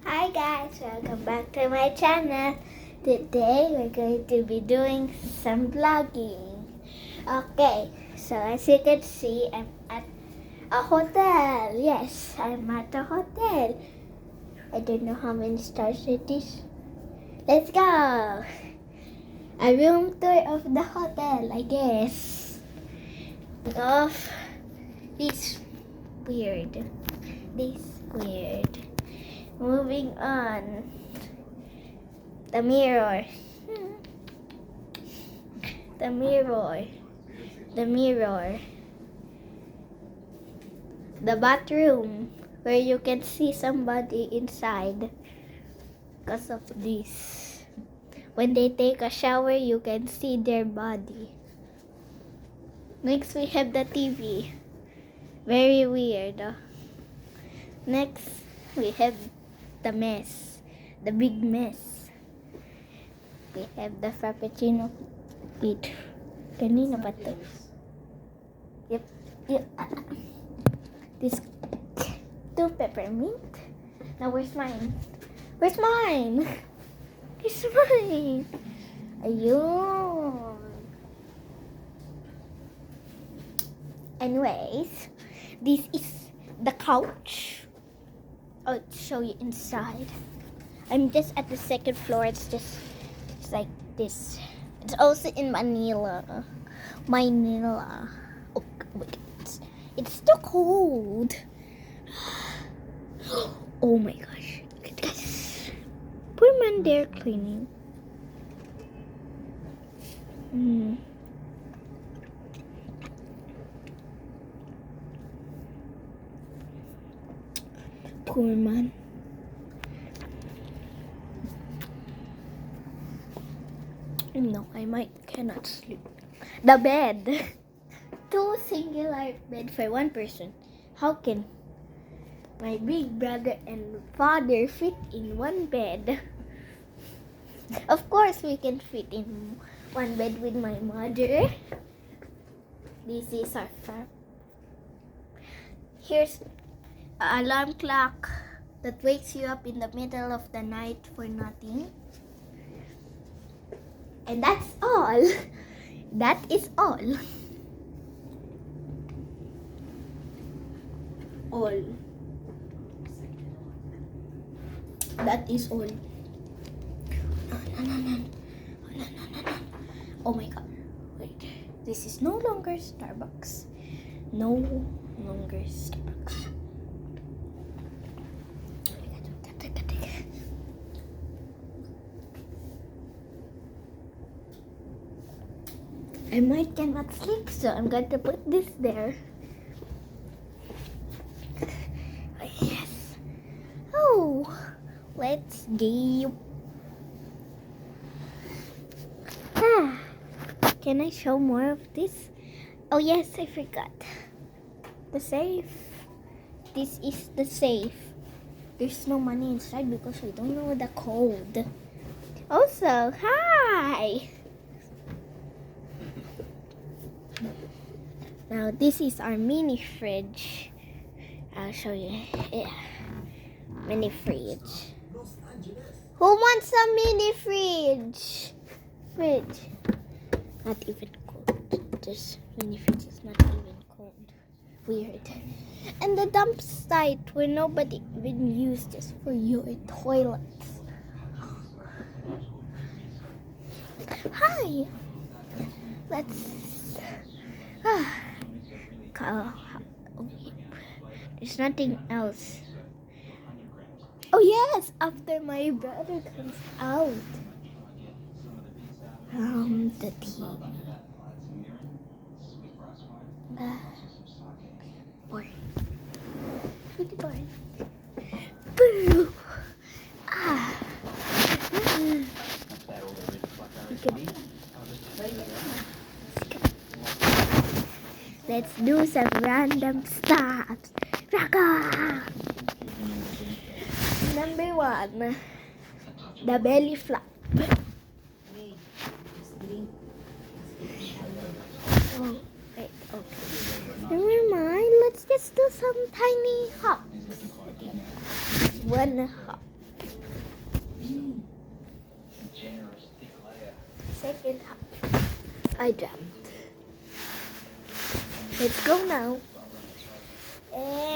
Hi guys, welcome back to my channel. Today we're going to be doing some vlogging. Okay, so as you can see, I'm at a hotel. Yes, I'm at a hotel. I don't know how many stars it is. Let's go! A room tour of the hotel, I guess. Of this weird. Moving on. The mirror. The mirror. The bathroom where you can see somebody inside because of this. When they take a shower, you can see their body. Next, we have the TV. Very weird. Next, we have the mess. The big mess. We have the frappuccino. Wait, kanina ba to? Yep. This two peppermint. Now where's mine? Where's mine? It's mine. Ayun. Anyways, this is the couch. I'll show you inside. I'm just at the second floor. It's like this. It's also in Manila. Oh, wait. It's too cold. Oh my gosh. Look at this. Poor man there cleaning. Poor man. No, I cannot sleep. The bed. Two singular bed for one person. How can my big brother and father fit in one bed? Of course, we can fit in one bed with my mother. This is our farm. Here's an alarm clock that wakes you up in the middle of the night for nothing. And that's all. That is all. All. That is all. No. Oh my god. Wait. This is no longer Starbucks. No longer Starbucks. I might cannot sleep, so I'm going to put this there. Oh, yes. Oh, let's go. Can I show more of this? Oh yes, I forgot. The safe. This is the safe. There's no money inside because I don't know the code. Also, hi! Now this is our mini fridge. I'll show you. Yeah. Mini fridge. Who wants a mini fridge? Not even cold. This mini fridge is not even cold. Weird. And the dump site where nobody even used this for your toilets. Hi. Let's. There's nothing else. Oh yes, after my brother comes out. The TV. Boring. Pretty boring. Boo! Let's do some random stuff. Raka! Number 1, the belly flap. Oh, wait, okay. Never mind, let's just do some tiny hops. 1 hop. second I dropped. Let's go now. And